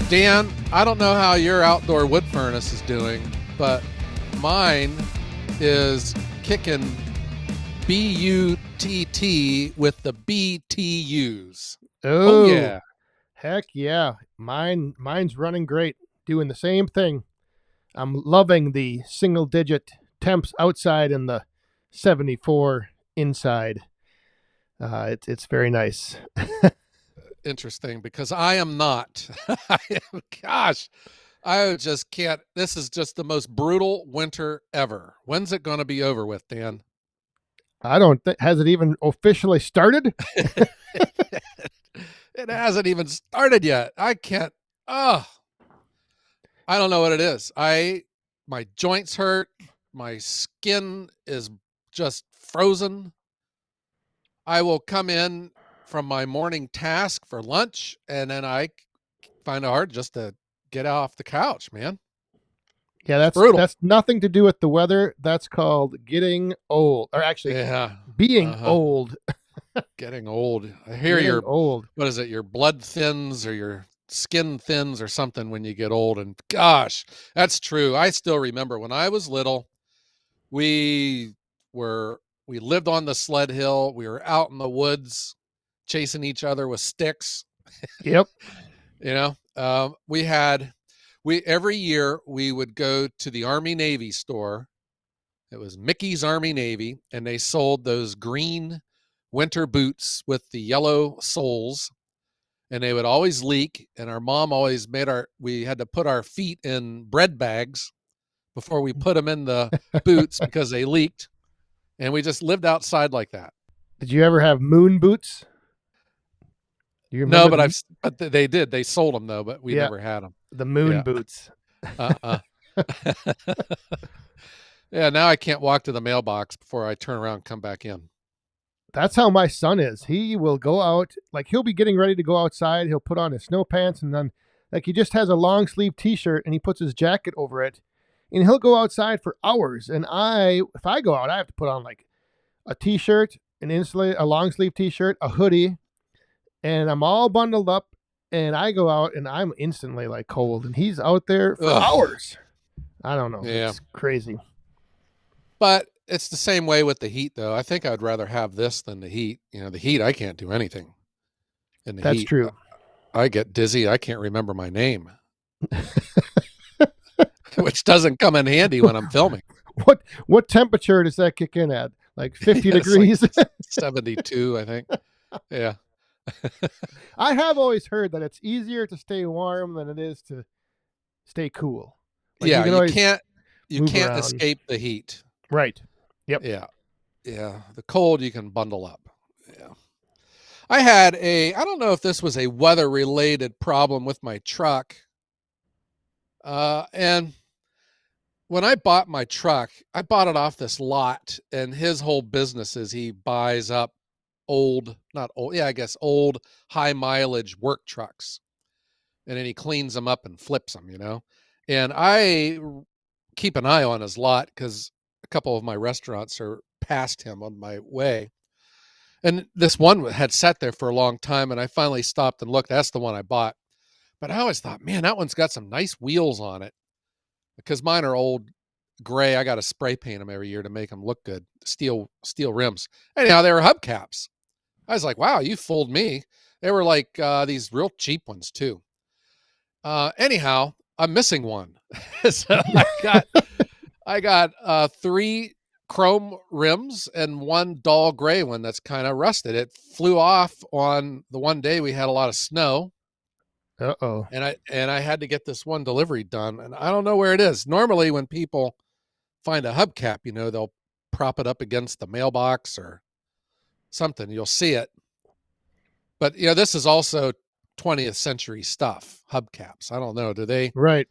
Dan, I don't know how your outdoor wood furnace is doing, but mine is kicking BUTT with the BTUs. Oh Oh, yeah. heck yeah. Mine's running great, doing the same thing. I'm loving the single digit temps outside and the 74 inside. It's very nice. Interesting because I am not. Gosh, I just can't. This is just the most brutal winter ever. When's it going to be over with, Dan? I don't think has it even officially started? It hasn't even started yet. I can't. Oh, I don't know what it is. My joints hurt. My skin is just frozen. I will come in from my morning task for lunch, and then I find it hard just to get off the couch, man. Yeah, It's that's brutal. that's nothing to do with the weather. That's called getting old, or actually Yeah. being Uh-huh. old. Getting old. I hear Getting your, old. what is it? Your blood thins or your skin thins or something when you get old. And gosh, that's true. I still remember when I was little, we were, we lived on the sled hill. We were out in the woods chasing each other with sticks. Yep. We had, we, every year we would go to the Army Navy store. It was Mickey's Army Navy, and they sold those green winter boots with the yellow soles, and they would always leak. And our mom always we had to put our feet in bread bags before we put them in the boots because they leaked. And we just lived outside like that. Did you ever have moon boots? Do you No, remember but the they did. They sold them though, but we yeah, never had them. the moon Yeah. boots? Uh-uh. Yeah. Now I can't walk to the mailbox before I turn around and come back in. That's how my son is. He will go out, like he'll be getting ready to go outside. He'll put on his snow pants and then, like, he just has a long sleeve T-shirt and he puts his jacket over it, and he'll go outside for hours. And if I go out, I have to put on like a T-shirt, a long sleeve T-shirt, a hoodie, and I'm all bundled up. And I go out and I'm instantly like cold, and he's out there for Ugh. hours. I don't know. Yeah. It's crazy. But it's the same way with the heat, though. I think I'd rather have this than the heat. The heat, I can't do anything in the That's heat. true. I get dizzy. I can't remember my name, which doesn't come in handy when I'm filming. What temperature does that kick in at? Like 50 It's like degrees? 72, I think. Yeah. I have always heard that it's easier to stay warm than it is to stay cool. Like you Yeah, can always you move can't around. escape the heat. Right. Yep. Yeah. Yeah. The cold you can bundle up. Yeah. I don't know if this was a weather related problem with my truck. And when I bought my truck, I bought it off this lot, and his whole business is he buys up not old, yeah, I guess old high mileage work trucks, and then he cleans them up and flips them. And I keep an eye on his lot because a couple of my restaurants are past him on my way. And this one had sat there for a long time, and I finally stopped and looked. That's the one I bought. But I always thought, man, that one's got some nice wheels on it because mine are old gray. I got to spray paint them every year to make them look good. Steel rims. Anyhow, they were hubcaps. I was like, wow, you fooled me. They were like these real cheap ones too. Anyhow, I'm missing one. So I got three chrome rims and one dull gray one that's kind of rusted. It flew off on the one day we had a lot of snow, Uh-oh. and I had to get this one delivery done, and I don't know where it is. Normally, when people find a hubcap, they'll prop it up against the mailbox or something. You'll see it. But this is also 20th century stuff, hubcaps. I don't know. Do they? Right.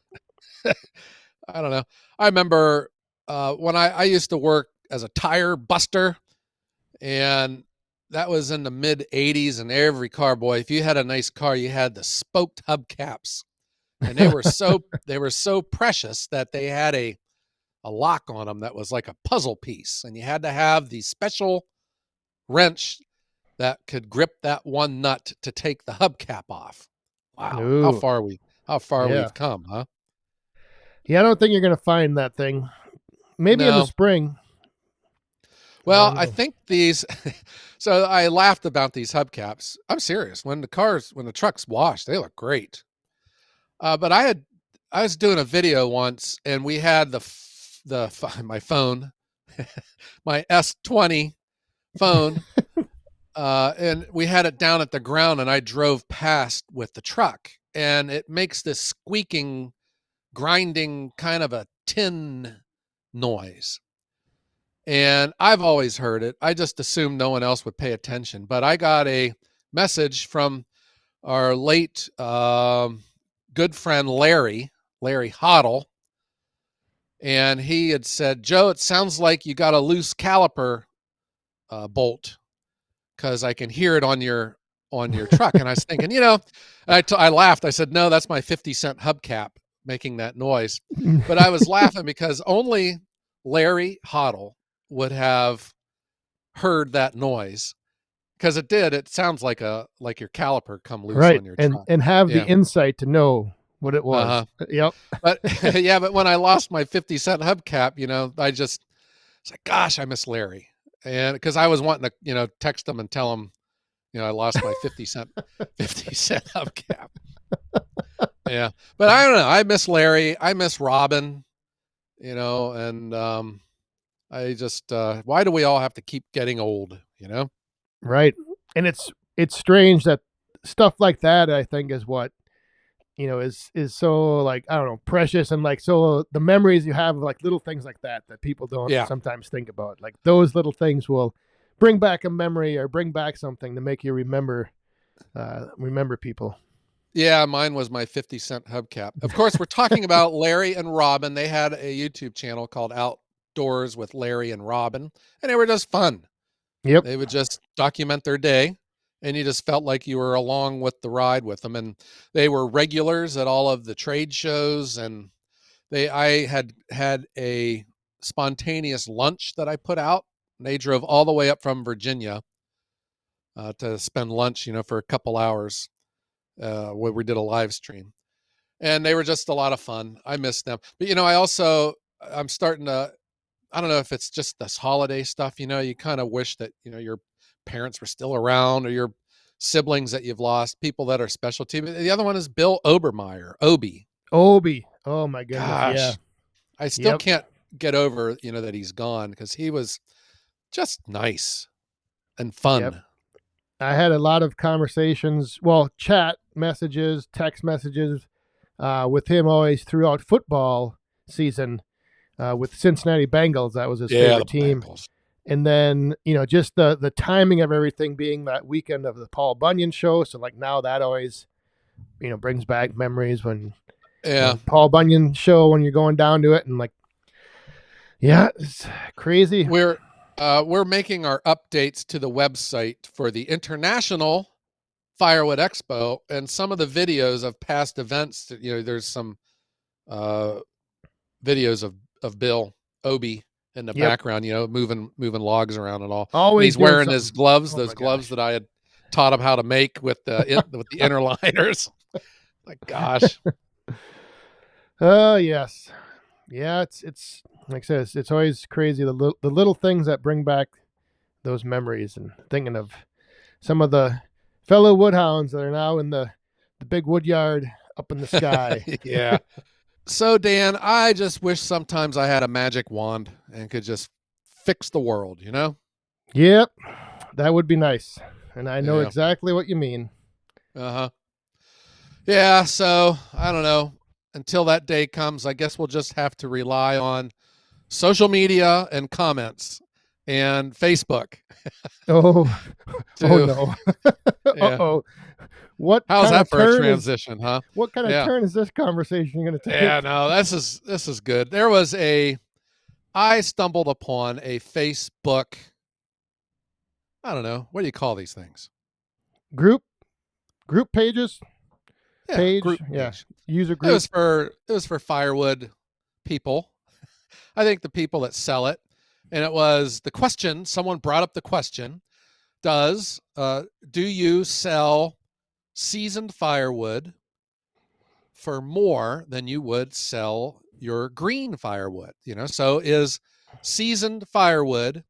I don't know. I remember when I used to work as a tire buster, and that was in the mid 80s. And every car, boy, if you had a nice car, you had the spoked hubcaps, and they were so precious that they had a lock on them that was like a puzzle piece, and you had to have the special wrench that could grip that one nut to take the hubcap off. Wow, how Ooh. far how far Yeah. we've come, huh? Yeah, I don't think you're going to find that thing. Maybe in the No. spring. Well, You I know. think these. So I laughed about these hubcaps. I'm serious. When the trucks wash, they look great. But I was doing a video once, and we had my phone, my S20 phone, and we had it down at the ground, and I drove past with the truck, and it makes this squeaking, grinding kind of a tin noise. And I've always heard it. I just assumed no one else would pay attention. But I got a message from our late good friend Larry Hoddle, and he had said, "Joe, it sounds like you got a loose caliper bolt because I can hear it on your truck." And I was thinking, I laughed. I said, "No, that's my 50-cent hubcap making that noise." But I was laughing because only Larry Hoddle would have heard that noise because it did. It sounds like your caliper come loose Right. on your And truck. have the Yeah. insight to know what it Uh was. huh. Yep. But yeah, but when I lost my 50-cent hubcap, I just it's like, gosh, I miss Larry, and because I was wanting to text him and tell him I lost my 50-cent hubcap. Yeah, but I don't know. I miss Larry. I miss Robin. And I just why do we all have to keep getting old? Right. And it's strange that stuff like that, I think, is what, is so, like, I don't know, precious, and like, so the memories you have of like little things like that people don't Yeah. sometimes think about. Like those little things will bring back a memory or bring back something to make you remember people. Yeah, mine was my 50-cent hubcap. Of course, we're talking about Larry and Robin. They had a YouTube channel called Outdoors with Larry and Robin, and they were just fun. Yep. They would just document their day, and you just felt like you were along with the ride with them. And they were regulars at all of the trade shows. And I had a spontaneous lunch that I put out. And they drove all the way up from Virginia to spend lunch, for a couple hours where we did a live stream. And they were just a lot of fun. I miss them. But I'm starting to, I don't know if it's just this holiday stuff, you kind of wish that, your parents were still around, or your siblings that you've lost, people that are special to you. The other one is Bill Obermeyer, Obi. Obi. Oh my goodness. Yeah. Gosh, I still Yep. can't get over, that he's gone, because he was just nice and Yep. fun. I had a lot of conversations, well, chat messages, text messages, with him always throughout football season, with Cincinnati Bengals. That was his Yeah, the favorite team. Bengals. And then, just the timing of everything being that weekend of the Paul Bunyan show. So like now that always, brings back memories when, Yeah. Paul Bunyan show, when you're going down to it, and like, yeah, it's crazy. We're making our updates to the website for the International Firewood Expo, and some of the videos of past events. There's some uh, videos of Bill Obi in the Yep. background, moving logs around and all, and Always he's doing wearing his something. gloves, Oh those my gloves gosh. that I had taught him how to make with with the interliners. Like, gosh, Oh yes. Yeah, it's like I said, it's always crazy the little things that bring back those memories, and thinking of some of the fellow woodhounds that are now in the big wood yard up in the sky. yeah. So Dan, I just wish sometimes I had a magic wand and could just fix the world. Yep, that would be nice. And I know Yeah. exactly what you mean. Uh huh. Yeah. So I don't know. Until that day comes, I guess we'll just have to rely on social media and comments and Facebook Oh, oh to no. yeah. Uh-oh. What How's kind that of for a turn is transition, huh? what kind of Yeah. turn is this conversation going to Yeah, take? no, this is good. I stumbled upon a Facebook, I don't know, what do you call these things? Group group pages? Yeah, Page? group Yeah. page. User It group. was for firewood people. I think the people that sell it. And it was the question, someone brought up the question, do you sell seasoned firewood for more than you would sell your green firewood. So is seasoned firewood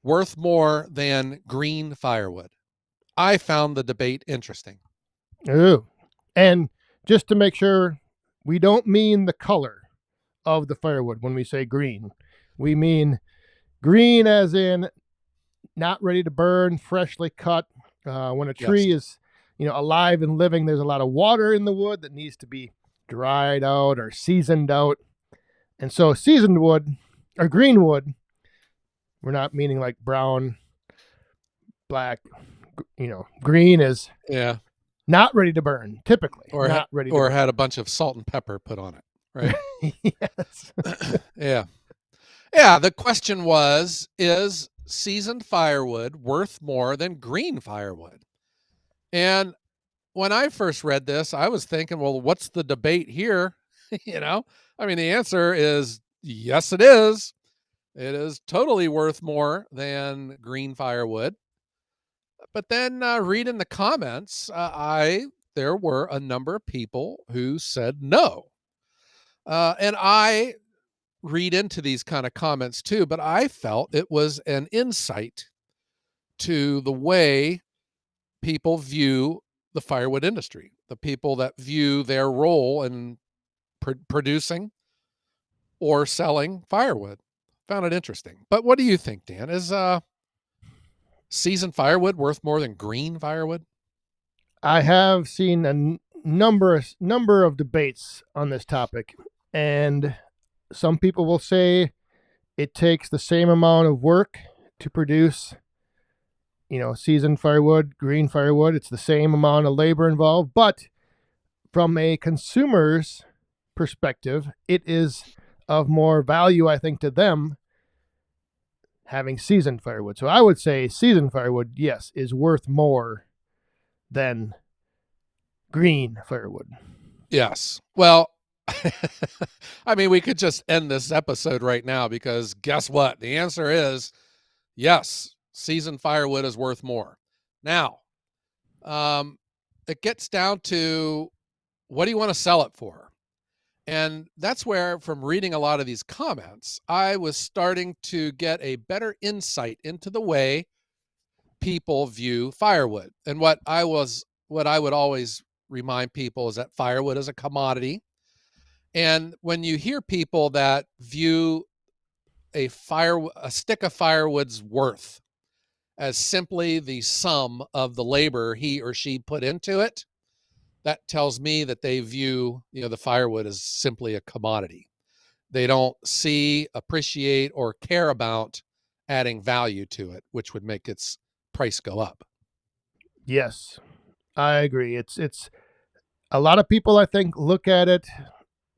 worth more than green firewood? I found the debate interesting. Ooh. And just to make sure, we don't mean the color of the firewood when we say green. We mean green as in not ready to burn, freshly cut. When a Yes. tree is, alive and living, there's a lot of water in the wood that needs to be dried out or seasoned out. And so seasoned wood or green wood, we're not meaning like brown, black, green is Yeah. not ready to burn, typically. Or Not ready to or burn. had a bunch of salt and pepper put on it, right? Yes. Yeah. Yeah, the question was, is seasoned firewood worth more than green firewood? And when I first read this, I was thinking, well, what's the debate here? you know? I mean, the answer is yes, it is. It is totally worth more than green firewood. But then reading the comments, I there were a number of people who said no. And I read into these kind of comments too, but I felt it was an insight to the way people view the firewood industry, the people that view their role in producing or selling firewood. Found it interesting. But what do you think, Dan? Is seasoned firewood worth more than green firewood? I have seen a number of debates on this topic, and some people will say it takes the same amount of work to produce, seasoned firewood, green firewood. It's the same amount of labor involved, but from a consumer's perspective, it is of more value, I think, to them having seasoned firewood. So I would say seasoned firewood, yes, is worth more than green firewood. Yes. Well, I mean, we could just end this episode right now because guess what? The answer is yes, seasoned firewood is worth more. Now, um, it gets down to what do you want to sell it for? And that's where, from reading a lot of these comments, I was starting to get a better insight into the way people view firewood. And what I would always remind people is that firewood is a commodity. And when you hear people that view a stick of firewood's worth as simply the sum of the labor he or she put into it, that tells me that they view, the firewood as simply a commodity. They don't see, appreciate, or care about adding value to it, which would make its price go up. Yes, I agree. It's a lot of people, I think, look at it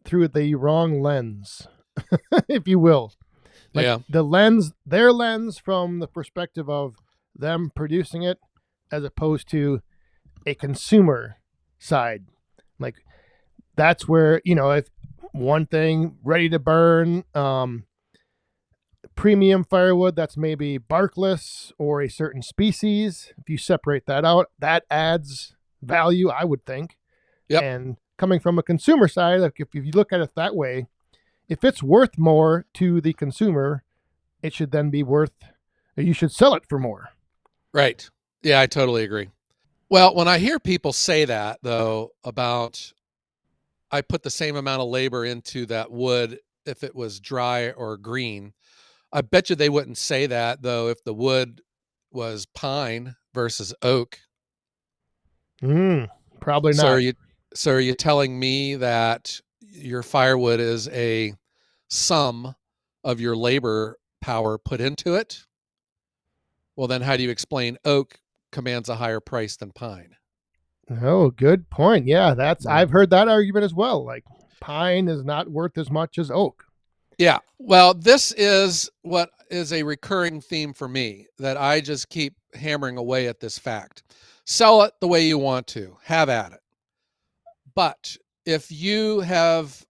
through the wrong lens, if you will. Like Yeah. their lens from the perspective of them producing it as opposed to a consumer side. Like that's where, if one thing ready to burn, premium firewood that's maybe barkless or a certain species, if you separate that out, that adds value, I would think. Yep. And coming from a consumer side, like if you look at it that way, if it's worth more to the consumer, it should then be worth, you should sell it for more. Right. Yeah, I totally agree. Well, when I hear people say that, though, about I put the same amount of labor into that wood if it was dry or green, I bet you they wouldn't say that, though, if the wood was pine versus oak. Mm, probably So are not. you so are you telling me that your firewood is a sum of your labor power put into it? Well, then how do you explain oak commands a higher price than pine? Oh, good point. Yeah, Yeah. I've heard that argument as well. Like pine is not worth as much as oak. Yeah. Well, this is what is a recurring theme for me that I just keep hammering away at this fact. Sell it the way you want to, have at it. But if you have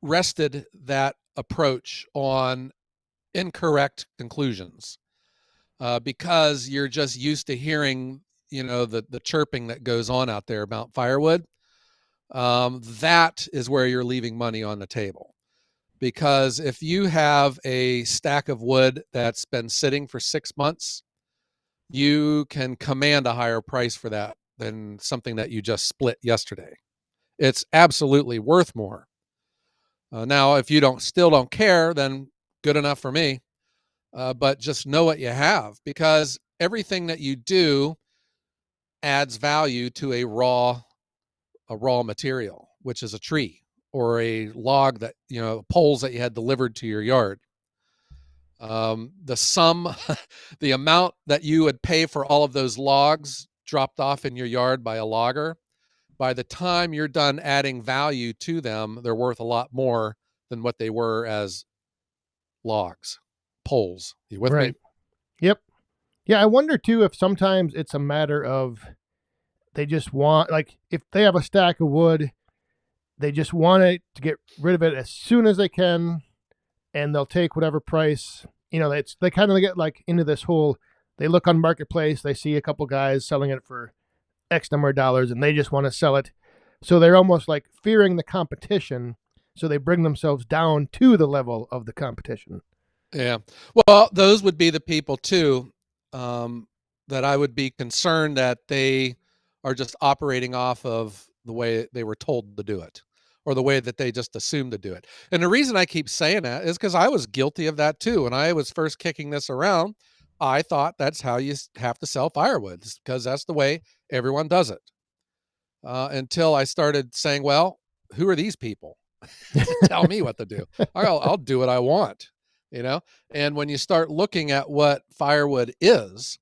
rested that approach on incorrect conclusions, because you're just used to hearing, the chirping that goes on out there about firewood, that is where you're leaving money on the table. Because if you have a stack of wood that's been sitting for 6 months, you can command a higher price for that than something that you just split yesterday. It's absolutely worth more. Now, if you don't care, then good enough for me. But just know what you have, because everything that you do adds value to a raw material, which is a tree or a log that poles that you had delivered to your yard. The sum, the amount that you would pay for all of those logs dropped off in your yard by a logger, by the time you're done adding value to them, they're worth a lot more than what they were as logs, poles. You with me? Right. Yep. Yeah, I wonder too if sometimes it's a matter of they just want, like, if they have a stack of wood, they just want it to get rid of it as soon as they can, and they'll take whatever price. They kind of get like into this whole. They look on marketplace, they see a couple guys selling it for X number of dollars, and they just want to sell it. So they're almost like fearing the competition, so they bring themselves down to the level of the competition. Yeah. Well, those would be the people too, that I would be concerned that they are just operating off of the way they were told to do it, or the way that they just assumed to do it. And the reason I keep saying that is because I was guilty of that too. When I was first kicking this around, I thought that's how you have to sell firewood, because that's the way everyone does it. Until I started saying, well, who are these people to tell me what to do? I'll do what I want, you know? And when you start looking at what firewood is,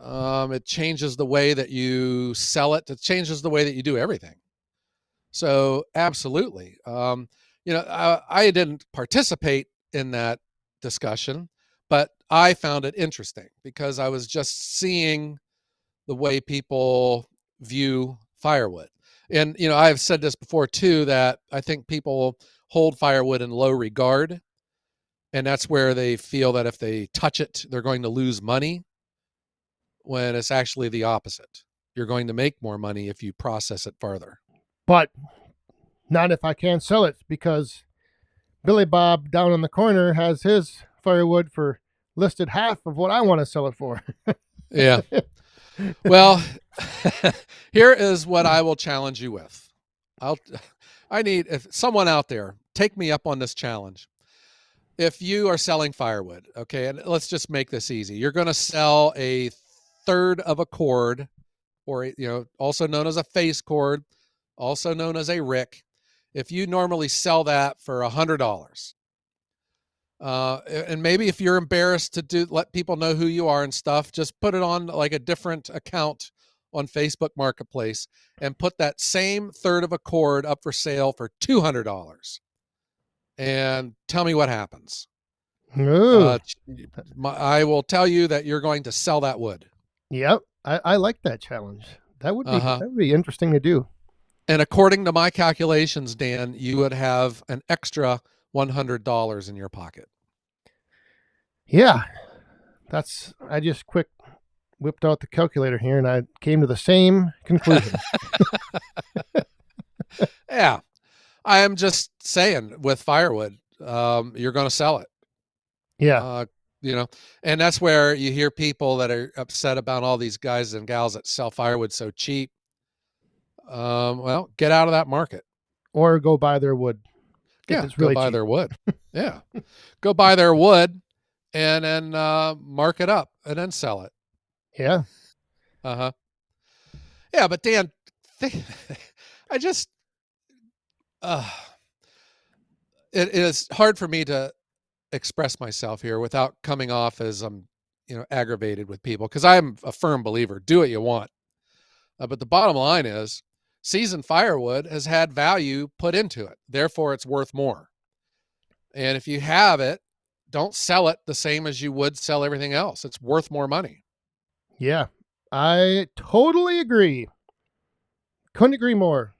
it changes the way that you sell it. It changes the way that you do everything. So absolutely. I didn't participate in that discussion, but I found it interesting because I was just seeing the way people view firewood. And, I've said this before too, that I think people hold firewood in low regard. And that's where they feel that if they touch it, they're going to lose money, when it's actually the opposite. You're going to make more money if you process it farther. But not if I can't sell it, because Billy Bob down on the corner has his firewood for listed half of what I want to sell it for. Yeah. Well, here is what I will challenge you with. I'll I need if someone out there take me up on this challenge. If you are selling firewood, okay, and let's just make this easy. You're going to sell a third of a cord, or also known as a face cord, also known as a rick. If you normally sell that for $100, and maybe if you're embarrassed to let people know who you are and stuff, just put it on like a different account on Facebook Marketplace and put that same third of a cord up for sale for $200, and tell me what happens. Ooh, I will tell you that you're going to sell that wood. yep. I like that challenge. That would be Uh-huh. that would be interesting to do. And according to my calculations, Dan, you would have an extra $100 in your pocket. Yeah, I just quick whipped out the calculator here, and I came to the same conclusion. Yeah. I am just saying, with firewood, you're going to sell it. Yeah. Uh, and that's where you hear people that are upset about all these guys and gals that sell firewood so cheap. Well, get out of that market. Or go buy their wood if Yeah, it's go really buy cheap. their wood. Yeah, go buy their wood, and then mark it up and then sell it. Yeah. Uh-huh. Yeah, but Dan, I just uh, it is hard for me to express myself here without coming off as I'm aggravated with people, because I'm a firm believer, do what you want. But the bottom line is, seasoned firewood has had value put into it, therefore it's worth more. And if you have it, don't sell it the same as you would sell everything else. It's worth more money. Yeah. I totally agree. Couldn't agree more.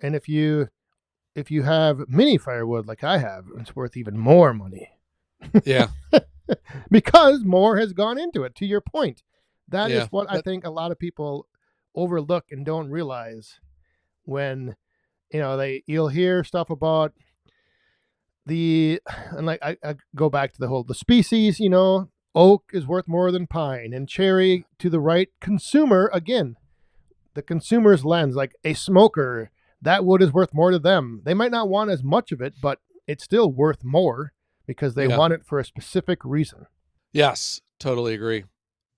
And if you have mini firewood like I have, it's worth even more money. Yeah. Because more has gone into it. To your point, that is Yeah. what I But think a lot of people overlook and don't realize. when you'll hear stuff about the and like I go back to the species, oak is worth more than pine and cherry to the right consumer again. The consumer's lens, like a smoker, that wood is worth more to them. They might not want as much of it, but it's still worth more because they Yeah. want it for a specific reason. Yes, totally agree.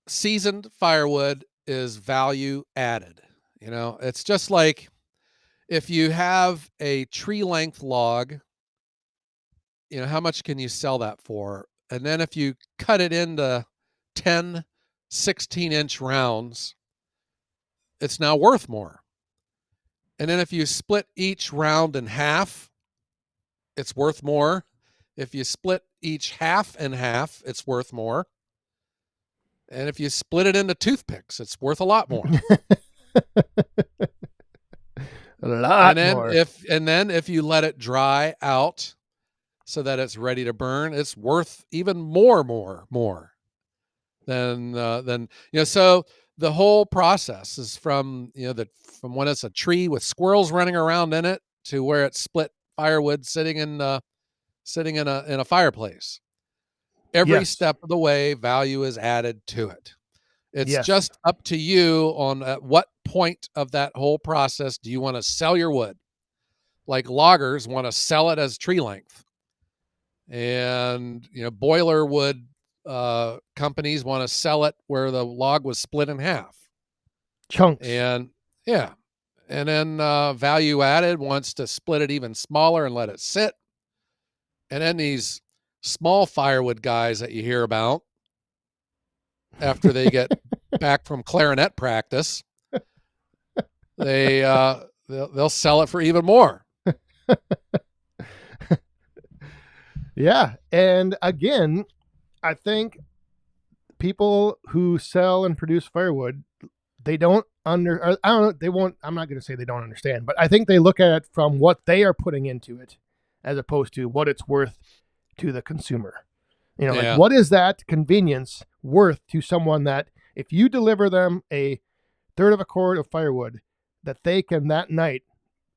Seasoned firewood is value added. It's just like if you have a tree length log, how much can you sell that for? And then if you cut it into 10, 16-inch rounds, it's now worth more. And then if you split each round in half, it's worth more. If you split each half in half, it's worth more. And if you split it into toothpicks, it's worth a lot more. A And lot then more. if you let it dry out so that it's ready to burn, it's worth even more than so the whole process is from from when it's a tree with squirrels running around in it to where it's split firewood sitting in a fireplace. Every Yes. step of the way, value is added to it. It's Yes. just up to you on at what point of that whole process do you want to sell your wood. Like loggers want to sell it as tree length, and boiler wood companies want to sell it where the log was split in half. Chunks. And yeah, and then value added wants to split it even smaller and let it sit. And then these small firewood guys that you hear about after they get back from clarinet practice, they'll sell it for even more. Yeah. And again, I think people who sell and produce firewood, they don't I don't know, they won't, I'm not going to say they don't understand, but I think they look at it from what they are putting into it as opposed to what it's worth to the consumer. Like Yeah, what is that convenience worth to someone that if you deliver them a third of a cord of firewood, that they can that night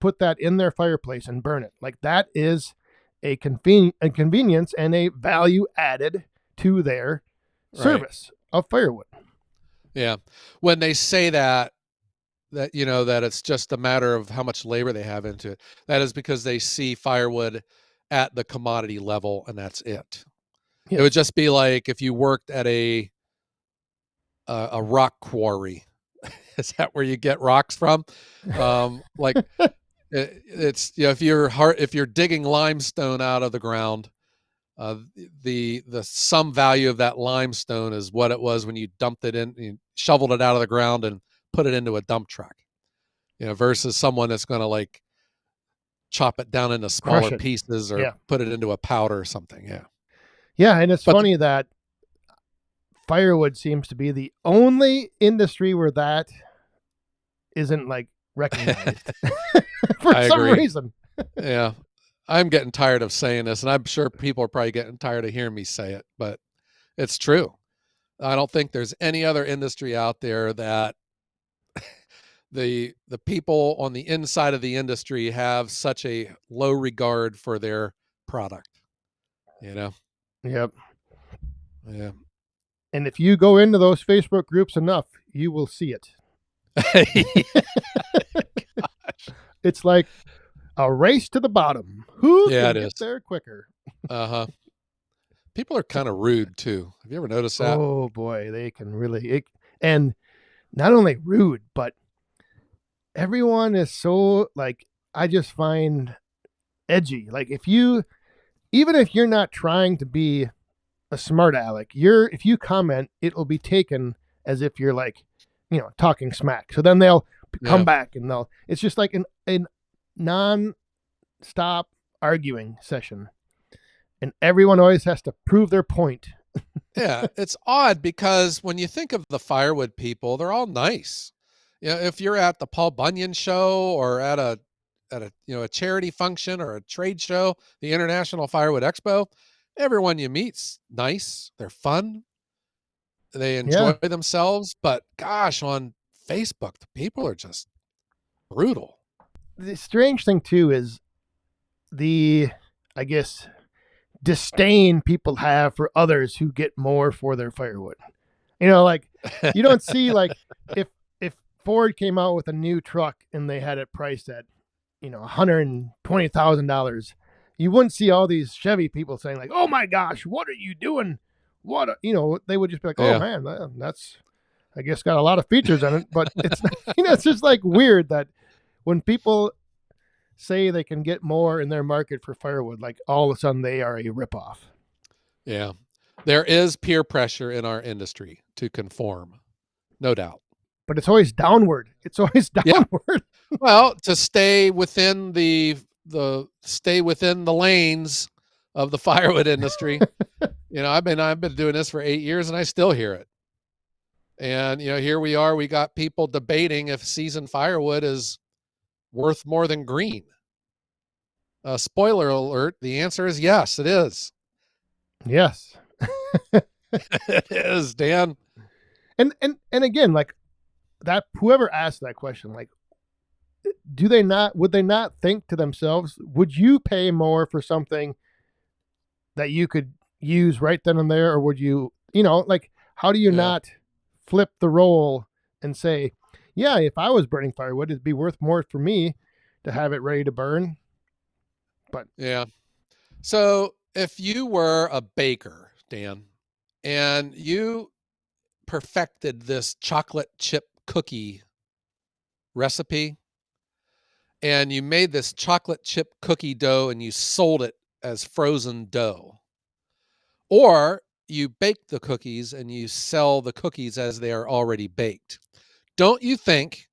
put that in their fireplace and burn it? Like that is a convenience and a value added to their right. service of firewood. Yeah. When they say that it's just a matter of how much labor they have into it, that is because they see firewood at the commodity level and that's it. It would Yes. just be like if you worked at a rock quarry. Is that where you get rocks from? Like it's if you're digging limestone out of the ground, uh, the sum value of that limestone is what it was when you dumped it in, you shoveled it out of the ground and put it into a dump truck. Versus someone that's going to like chop it down into Crush smaller it. pieces or Yeah. put it into a powder or something. Yeah, Yeah. And it's but funny that firewood seems to be the only industry where that isn't like recognized for I some agree. reason. Yeah, I'm getting tired of saying this, and I'm sure people are probably getting tired of hearing me say it, but it's true. I don't think there's any other industry out there that the people on the inside of the industry have such a low regard for their product. You know, Yep. yeah. And if you go into those Facebook groups enough, you will see it. It's like a race to the bottom. Who Yeah, can it get is. there quicker? Uh huh. People are kind of rude too. Have you ever noticed that? Oh boy, they can really and not only rude, but everyone is so like I just find edgy. Like even if you're not trying to be a smart aleck, if you comment, it'll be taken as if you're like, talking smack. So then they'll come Yeah. back and it's just like an non-stop arguing session. And everyone always has to prove their point. Yeah, it's odd because when you think of the firewood people, they're all nice. If you're at the Paul Bunyan show or at a charity function or a trade show, the International Firewood Expo, everyone you meet's nice. They're fun. They Yeah. enjoy themselves. But gosh, on Facebook, the people are just brutal. the strange thing too is the, I guess, disdain people have for others who get more for their firewood. Like you don't see like if Ford came out with a new truck and they had it priced at $120,000, you wouldn't see all these Chevy people saying like, "Oh my gosh, what are you doing?" They would just be like, "Oh Yeah. man, that's I guess got a lot of features on it." But it's it's just like weird that when people say they can get more in their market for firewood, like all of a sudden they are a ripoff. Yeah. There is peer pressure in our industry to conform, no doubt. But it's always downward. It's always Yeah. downward. Well, to stay within the lanes of the firewood industry. I've been doing this for 8 years and I still hear it. And here we are, we got people debating if seasoned firewood is worth more than green. Spoiler alert, the answer is yes, it is. Yes. It is, Dan. And again, like that, whoever asked that question, like, would they not think to themselves, would you pay more for something that you could use right then and there? Or would you, like, how do you Yeah. not flip the role and say, yeah, if I was burning firewood, it'd be worth more for me to have it ready to burn. But Yeah. So if you were a baker, Dan, and you perfected this chocolate chip cookie recipe, and you made this chocolate chip cookie dough and you sold it as frozen dough, or you bake the cookies and you sell the cookies as they are already baked, don't you think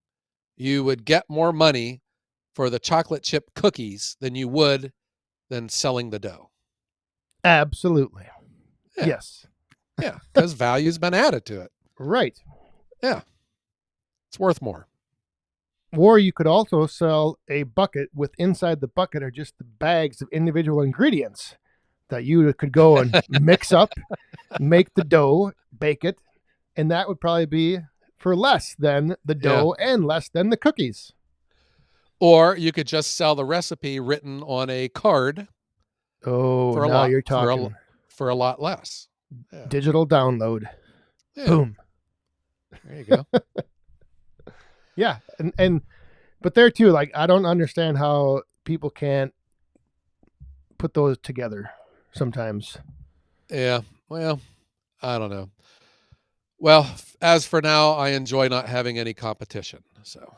you would get more money for the chocolate chip cookies than selling the dough? absolutely. Yeah. Yes. Yeah. Because value's been added to it. Right. Yeah. It's worth more. Or you could also sell a bucket with inside the bucket are just the bags of individual ingredients that you could go and mix up, make the dough, bake it, and that would probably be for less than the Yeah. dough and less than the cookies. Or you could just sell the recipe written on a card Oh, for a now lot you're talking for a lot less. Yeah. digital download. Yeah. Boom. There you go. Yeah, and but there too, like I don't understand how people can't put those together sometimes. Yeah. Well, I don't know. Well, as for now, I enjoy not having any competition. So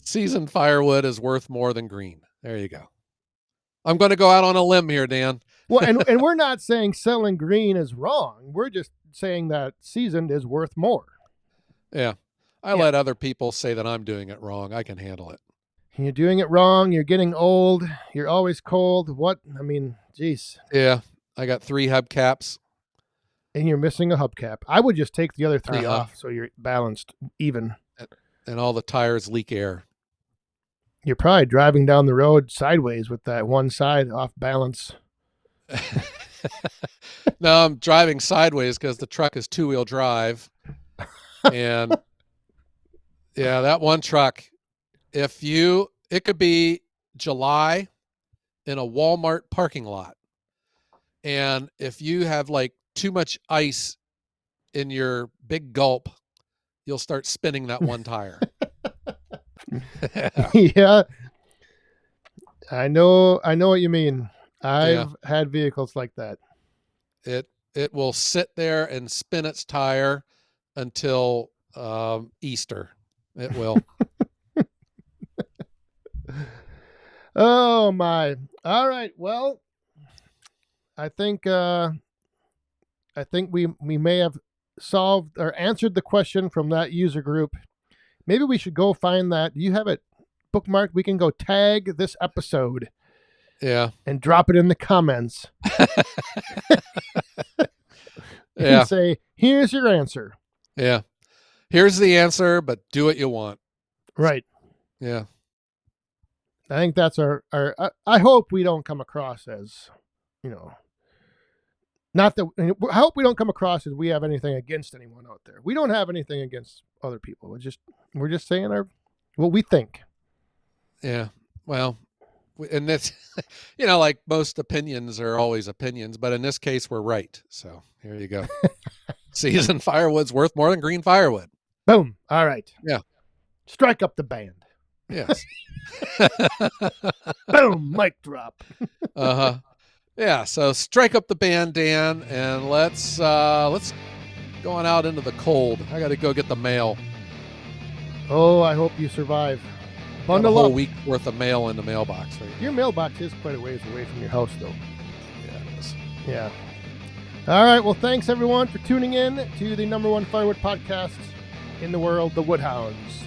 seasoned firewood is worth more than green. There you go. I'm going to go out on a limb here, Dan. Well, and we're not saying selling green is wrong. We're just saying that seasoned is worth more. Yeah. I Yeah. let other people say that I'm doing it wrong. I can handle it. You're doing it wrong. You're getting old. You're always cold. What? I mean, geez. Yeah. I got 3 hubcaps. And you're missing a hubcap. I would just take the other 3 Uh-huh. off so you're balanced, even. And all the tires leak air. You're probably driving down the road sideways with that one side off balance. No, I'm driving sideways because the truck is 2-wheel drive. And yeah, that one truck, it could be July in a Walmart parking lot. And if you have like too much ice in your big gulp, you'll start spinning that one tire. Yeah. I know what you mean. I've had vehicles like that. It will sit there and spin its tire until Easter. It will. Oh my. All right. Well, I think we may have solved or answered the question from that user group. Maybe we should go find that. Do you have it bookmarked? We can go tag this episode. Yeah. And drop it in the comments. Yeah. And say, here's your answer. Yeah. Here's the answer, but do what you want. Right. Yeah. I think that's our I hope we don't come across as, not that, I hope we don't come across as we have anything against anyone out there. We don't have anything against other people. We're just saying What we think. Yeah. Well, and that's, like most opinions are always opinions, but in this case, we're right. So here you go. Seasoned firewood's worth more than green firewood. Boom. All right. Yeah. Strike up the band. Yes. Boom. Mic drop. Uh-huh. Yeah. So strike up the band, Dan, and let's go on out into the cold. I got to go get the mail. Oh, I hope you survive. Got a Bundle whole up. week worth of mail in the mailbox. Right? Your mailbox is quite a ways away from your house, though. Yeah, it is. Yeah. All right. Well, thanks everyone for tuning in to the number one firewood podcast in the world, the Woodhounds.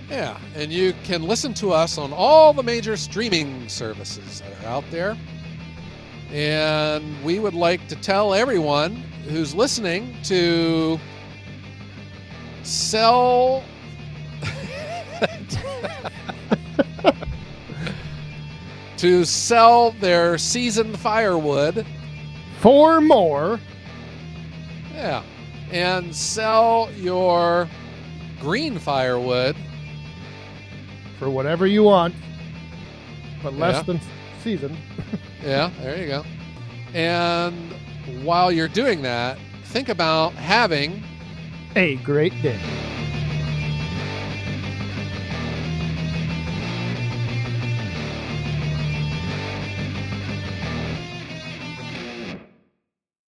Yeah, and you can listen to us on all the major streaming services that are out there. And we would like to tell everyone who's listening to sell to sell their seasoned firewood. For more. Yeah. And sell your green firewood For whatever you want, but less Yeah. than seasoned. Yeah, there you go. And while you're doing that, think about having A great day.